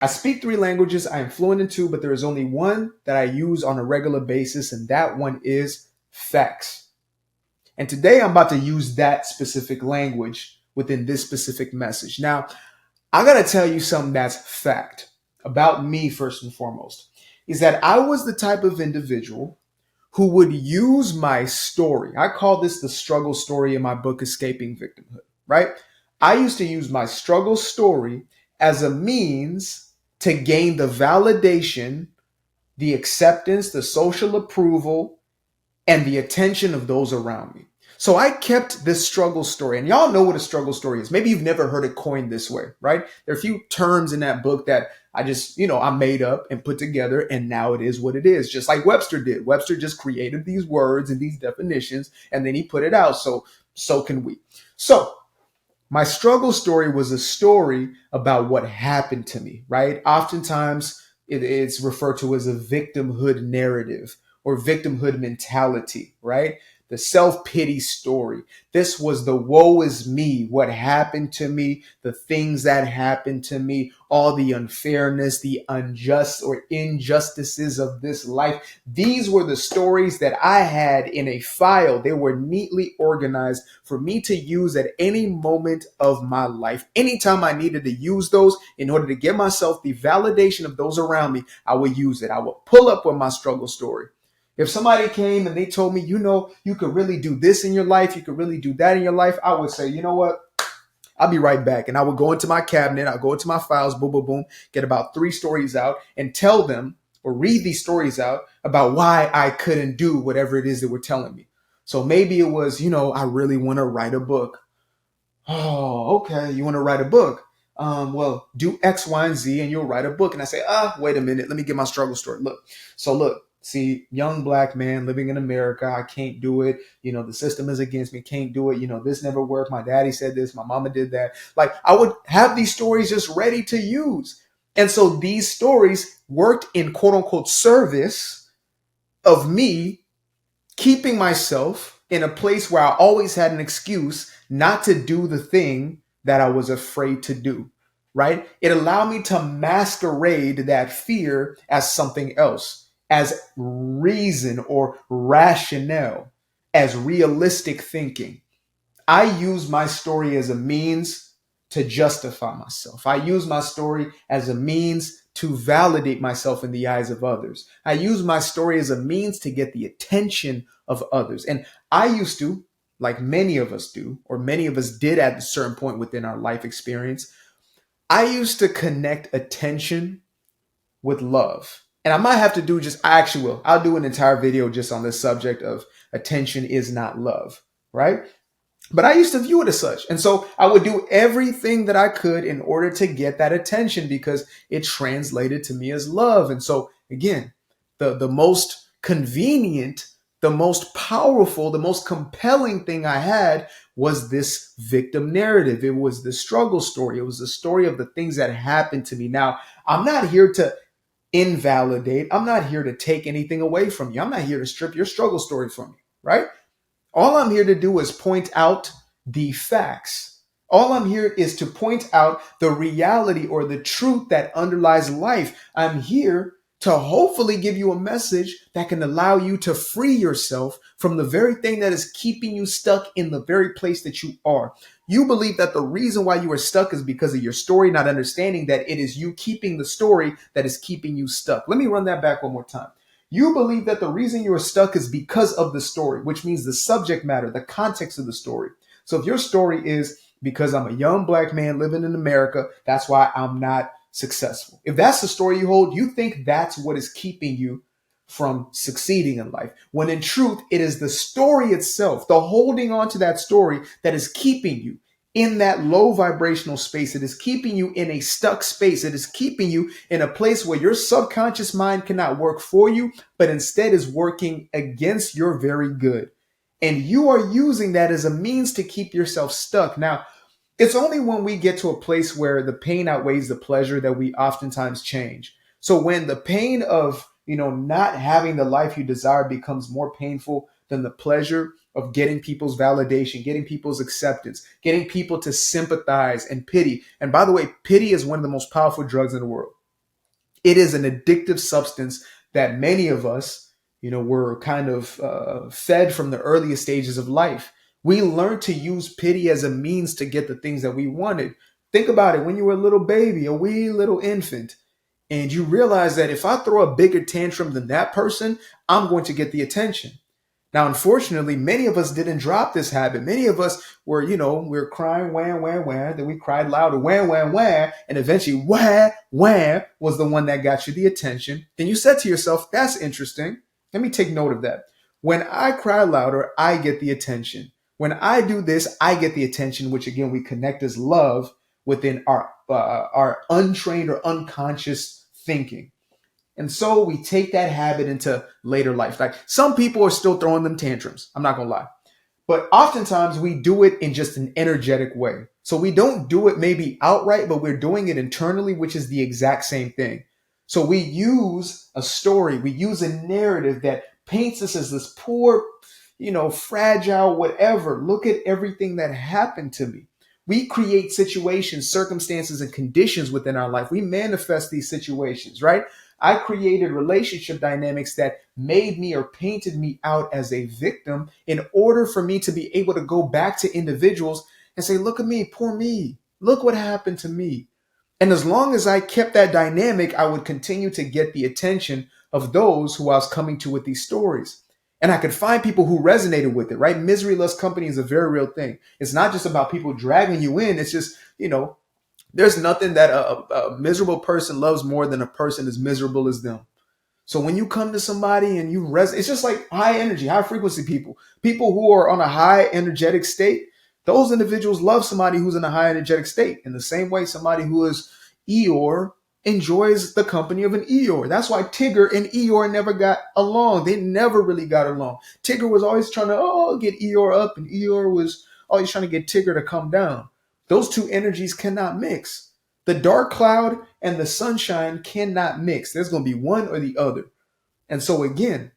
I speak three languages. I am fluent in two, but there is only one that I use on a regular basis, and that one is facts. And today I'm about to use that specific language within this specific message. Now, I got to tell you something that's fact about me, first and foremost, is that I was the type of individual who would use my story. I call this the struggle story in my book, Escaping Victimhood, right? I used to use my struggle story as a means to gain the validation, the acceptance, the social approval, and the attention of those around me. So I kept this struggle story, and y'all know what a struggle story is. Maybe you've never heard it coined this way, right? There are a few terms in that book that I just, I made up and put together, and now it is what it is, just like Webster did. Webster just created these words and these definitions, and then he put it out. So can we. So my struggle story was a story about what happened to me, right? Oftentimes it's referred to as a victimhood narrative or victimhood mentality, right? The self-pity story. This was the woe is me, what happened to me, the things that happened to me, all the unfairness, the unjust or injustices of this life. These were the stories that I had in a file. They were neatly organized for me to use at any moment of my life. Anytime I needed to use those in order to give myself the validation of those around me, I would use it. I would pull up with my struggle story. If somebody came and they told me, you could really do this in your life, you could really do that in your life, I would say, you know what? I'll be right back. And I would go into my cabinet, I'll go into my files, boom, boom, boom, get about 3 stories out and tell them or read these stories out about why I couldn't do whatever it is that were telling me. So maybe it was, I really want to write a book. Oh, okay. You want to write a book? Well, do X, Y, and Z and you'll write a book. And I say, wait a minute. Let me get my struggle story. Look. See, young black man living in America, I can't do it. The system is against me, can't do it. This never worked. My daddy said this, my mama did that. Like I would have these stories just ready to use. And so these stories worked in quote unquote service of me keeping myself in a place where I always had an excuse not to do the thing that I was afraid to do, right? It allowed me to masquerade that fear as something else, as reason or rationale, as realistic thinking. I use my story as a means to justify myself. I use my story as a means to validate myself in the eyes of others. I use my story as a means to get the attention of others. And I used to, like many of us do, or many of us did at a certain point within our life experience, I used to connect attention with love. And I might have to do I'll do an entire video just on this subject of attention is not love, right? But I used to view it as such. And so I would do everything that I could in order to get that attention because it translated to me as love. And so again, the most convenient, the most powerful, the most compelling thing I had was this victim narrative. It was the struggle story. It was the story of the things that happened to me. Now, I'm not here to invalidate. I'm not here to take anything away from you. I'm not here to strip your struggle story from you, right? All I'm here to do is point out the facts. All I'm here is to point out the reality or the truth that underlies life. I'm here to hopefully give you a message that can allow you to free yourself from the very thing that is keeping you stuck in the very place that you are. You believe that the reason why you are stuck is because of your story, not understanding that it is you keeping the story that is keeping you stuck. Let me run that back one more time. You believe that the reason you are stuck is because of the story, which means the subject matter, the context of the story. So if your story is because I'm a young black man living in America, that's why I'm not successful. If that's the story you hold, you think that's what is keeping you from succeeding in life. When in truth, it is the story itself, the holding on to that story that is keeping you in that low vibrational space. It is keeping you in a stuck space. It is keeping you in a place where your subconscious mind cannot work for you, but instead is working against your very good. And you are using that as a means to keep yourself stuck. Now, it's only when we get to a place where the pain outweighs the pleasure that we oftentimes change. So when the pain of, not having the life you desire becomes more painful than the pleasure of getting people's validation, getting people's acceptance, getting people to sympathize and pity. And by the way, pity is one of the most powerful drugs in the world. It is an addictive substance that many of us, were kind of fed from the earliest stages of life. We learned to use pity as a means to get the things that we wanted. Think about it when you were a little baby, a wee little infant, and you realize that if I throw a bigger tantrum than that person, I'm going to get the attention. Now, unfortunately, many of us didn't drop this habit. Many of us were, we were crying, wah, wah, wah. Then we cried louder, wah, wah, wah. And eventually, wah, wah was the one that got you the attention. Then you said to yourself, that's interesting. Let me take note of that. When I cry louder, I get the attention. When I do this, I get the attention, which again, we connect as love within our untrained or unconscious thinking. And so we take that habit into later life. Like some people are still throwing them tantrums. I'm not going to lie. But oftentimes we do it in just an energetic way. So we don't do it maybe outright, but we're doing it internally, which is the exact same thing. So we use a story, we use a narrative that paints us as this poor, fragile, whatever. Look at everything that happened to me. We create situations, circumstances, and conditions within our life. We manifest these situations, right? I created relationship dynamics that made me or painted me out as a victim in order for me to be able to go back to individuals and say, look at me, poor me. Look what happened to me. And as long as I kept that dynamic, I would continue to get the attention of those who I was coming to with these stories. And I could find people who resonated with it, right? Misery loves company is a very real thing. It's not just about people dragging you in. It's just, there's nothing that a miserable person loves more than a person as miserable as them. So when you come to somebody and it's just like high energy, high frequency people who are on a high energetic state, those individuals love somebody who's in a high energetic state. In the same way, somebody who is Eeyore enjoys the company of an Eeyore. That's why Tigger and Eeyore never got along. They never really got along. Tigger was always trying to get Eeyore up, and Eeyore was always trying to get Tigger to come down. Those two energies cannot mix. The dark cloud and the sunshine cannot mix. There's going to be one or the other. And so again,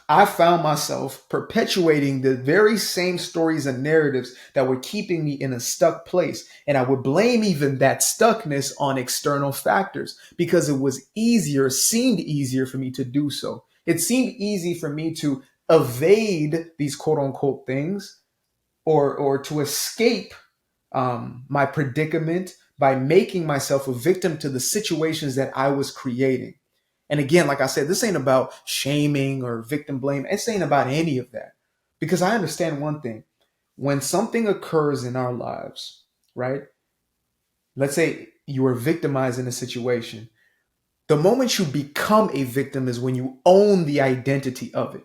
I found myself perpetuating the very same stories and narratives that were keeping me in a stuck place. And I would blame even that stuckness on external factors because it was easier, seemed easier for me to do so. It seemed easy for me to evade these quote unquote things or to escape my predicament by making myself a victim to the situations that I was creating. And again, like I said, this ain't about shaming or victim blame. This ain't about any of that. Because I understand one thing. When something occurs in our lives, right? Let's say you were victimized in a situation. The moment you become a victim is when you own the identity of it,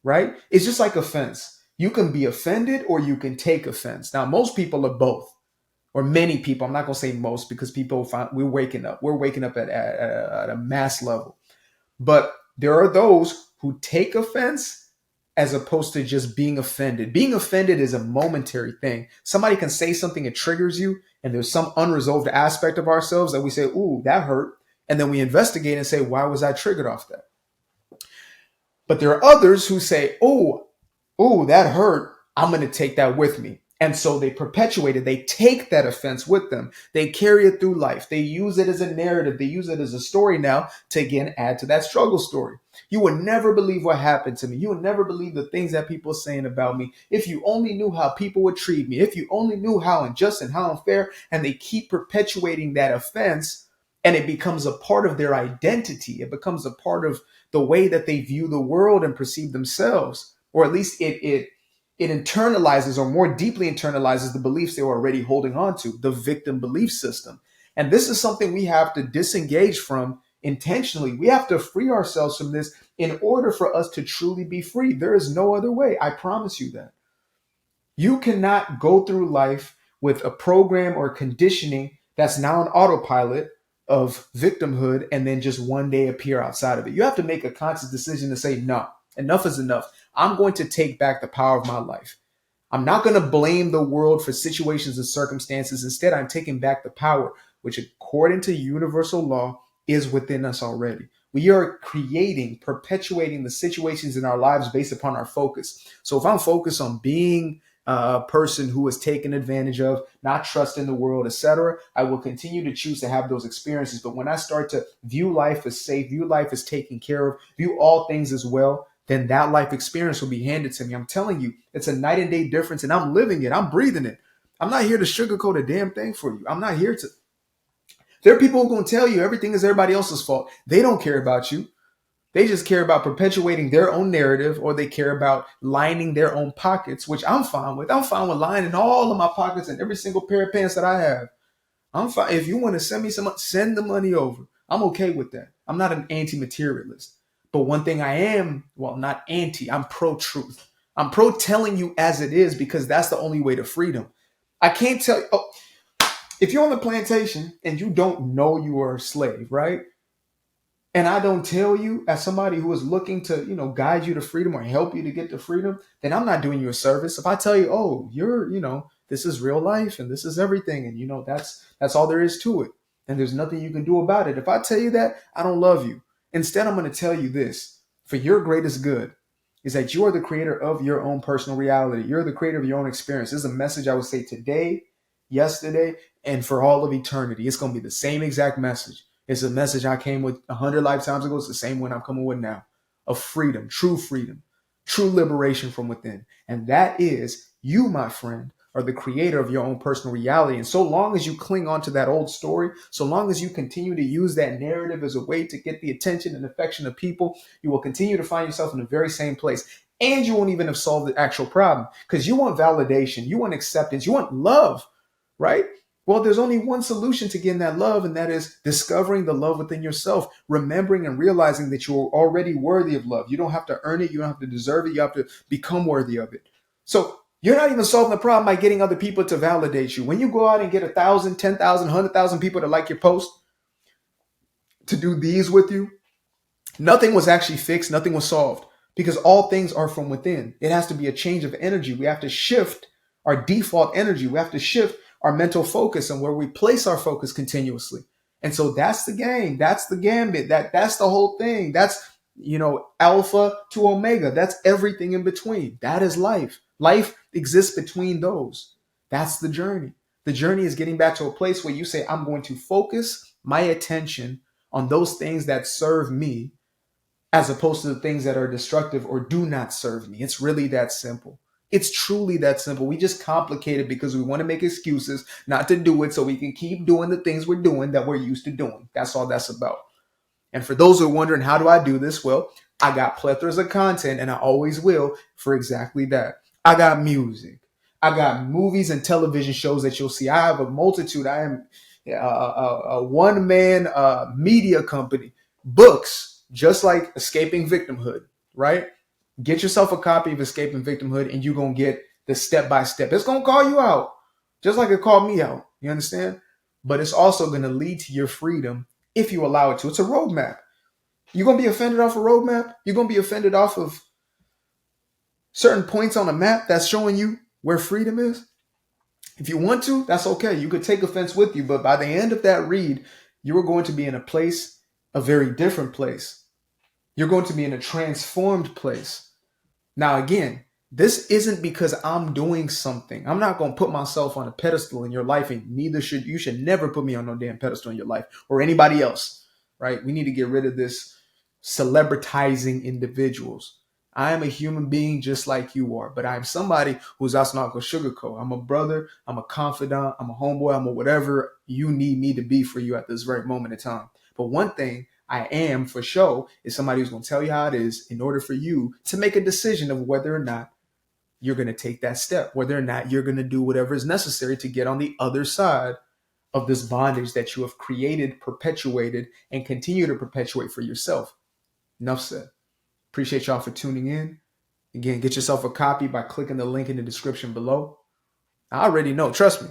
right? It's just like offense. You can be offended or you can take offense. Now, most people are both. Or many people, I'm not going to say most because we're waking up. We're waking up at a mass level. But there are those who take offense as opposed to just being offended. Being offended is a momentary thing. Somebody can say something that triggers you, and there's some unresolved aspect of ourselves that we say, ooh, that hurt. And then we investigate and say, why was I triggered off that? But there are others who say, oh, that hurt. I'm going to take that with me. And so they perpetuate it. They take that offense with them. They carry it through life. They use it as a narrative. They use it as a story now to, again, add to that struggle story. You would never believe what happened to me. You would never believe the things that people are saying about me. If you only knew how people would treat me. If you only knew how unjust and how unfair. And they keep perpetuating that offense. And it becomes a part of their identity. It becomes a part of the way that they view the world and perceive themselves. Or at least it internalizes or more deeply internalizes the beliefs they were already holding on to, the victim belief system. And this is something we have to disengage from intentionally. We have to free ourselves from this in order for us to truly be free. There is no other way. I promise you that. You cannot go through life with a program or conditioning that's now an autopilot of victimhood and then just one day appear outside of it. You have to make a conscious decision to say, no, enough is enough. I'm going to take back the power of my life. I'm not going to blame the world for situations and circumstances. Instead, I'm taking back the power, which according to universal law is within us already. We are perpetuating the situations in our lives based upon our focus. So if I'm focused on being a person who is taken advantage of, not trusting the world, etc., I will continue to choose to have those experiences. But when I start to view life as safe, view life as taken care of, view all things as well, then that life experience will be handed to me. I'm telling you, it's a night and day difference, and I'm living it. I'm breathing it. I'm not here to sugarcoat a damn thing for you. I'm not here to. There are people who are going to tell you everything is everybody else's fault. They don't care about you. They just care about perpetuating their own narrative, or they care about lining their own pockets, which I'm fine with. I'm fine with lining all of my pockets and every single pair of pants that I have. I'm fine. If you want to send me some, send the money over. I'm okay with that. I'm not an anti-materialist. But one thing I am, well, not anti, I'm pro-truth. I'm pro telling you as it is, because that's the only way to freedom. I can't tell you. Oh, if you're on the plantation and you don't know you are a slave, right? And I don't tell you, as somebody who is looking to, guide you to freedom or help you to get to freedom, then I'm not doing you a service. If I tell you, oh, you're, this is real life and this is everything, and that's all there is to it, and there's nothing you can do about it. If I tell you that, I don't love you. Instead, I'm going to tell you this: for your greatest good is that you are the creator of your own personal reality. You're the creator of your own experience. This is a message I would say today, yesterday, and for all of eternity. It's going to be the same exact message. It's a message I came with 100 lifetimes ago. It's the same one I'm coming with now, of freedom, true liberation from within. And that is, you, my friend, are the creator of your own personal reality. And so long as you cling on to that old story, so long as you continue to use that narrative as a way to get the attention and affection of people, you will continue to find yourself in the very same place. And you won't even have solved the actual problem, because you want validation, you want acceptance, you want love, right? Well, there's only one solution to getting that love, and that is discovering the love within yourself, remembering and realizing that you're already worthy of love. You don't have to earn it. You don't have to deserve it. You have to become worthy of it. So you're not even solving the problem by getting other people to validate you. When you go out and get 1,000, 10,000, 100,000 people to like your post, to do these with you, nothing was actually fixed. Nothing was solved, because all things are from within. It has to be a change of energy. We have to shift our default energy. We have to shift our mental focus and where we place our focus continuously. And so that's the game. That's the gambit. That's the whole thing. That's, alpha to omega. That's everything in between. That is life. Life exists between those. That's the journey. The journey is getting back to a place where you say, I'm going to focus my attention on those things that serve me, as opposed to the things that are destructive or do not serve me. It's really that simple. It's truly that simple. We just complicate it because we want to make excuses not to do it, so we can keep doing the things we're doing that we're used to doing. That's all that's about. And for those who are wondering, how do I do this? Well, I got plethoras of content, and I always will, for exactly that. I got music. I got movies and television shows that you'll see. I have a multitude. I am a one-man media company. Books, just like Escaping Victimhood, right? Get yourself a copy of Escaping Victimhood, and you're going to get the step-by-step. It's going to call you out, just like it called me out. You understand? But it's also going to lead to your freedom if you allow it to. It's a roadmap. You're going to be offended off a roadmap? You're going to be offended off of certain points on a map that's showing you where freedom is? If you want to, that's okay. You could take offense with you, but by the end of that read, you are going to be in a place, a very different place. You're going to be in a transformed place. Now, again, this isn't because I'm doing something. I'm not going to put myself on a pedestal in your life, and neither should you. Should never put me on no damn pedestal in your life or anybody else, right? We need to get rid of this celebritizing individuals. I am a human being just like you are, but I'm somebody who's also not going to sugarcoat. I'm a brother, I'm a confidant, I'm a homeboy, I'm a whatever you need me to be for you at this very moment in time. But one thing I am for sure is somebody who's going to tell you how it is in order for you to make a decision of whether or not you're going to take that step, whether or not you're going to do whatever is necessary to get on the other side of this bondage that you have created, perpetuated, and continue to perpetuate for yourself. Enough said. Appreciate y'all for tuning in. Again, get yourself a copy by clicking the link in the description below. I already know. Trust me.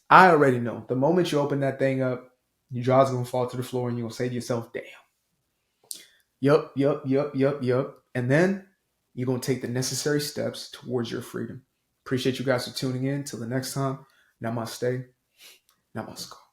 I already know. The moment you open that thing up, your jaw's going to fall to the floor and you're going to say to yourself, damn. Yup. And then you're going to take the necessary steps towards your freedom. Appreciate you guys for tuning in. Till the next time, namaste. Namaskar.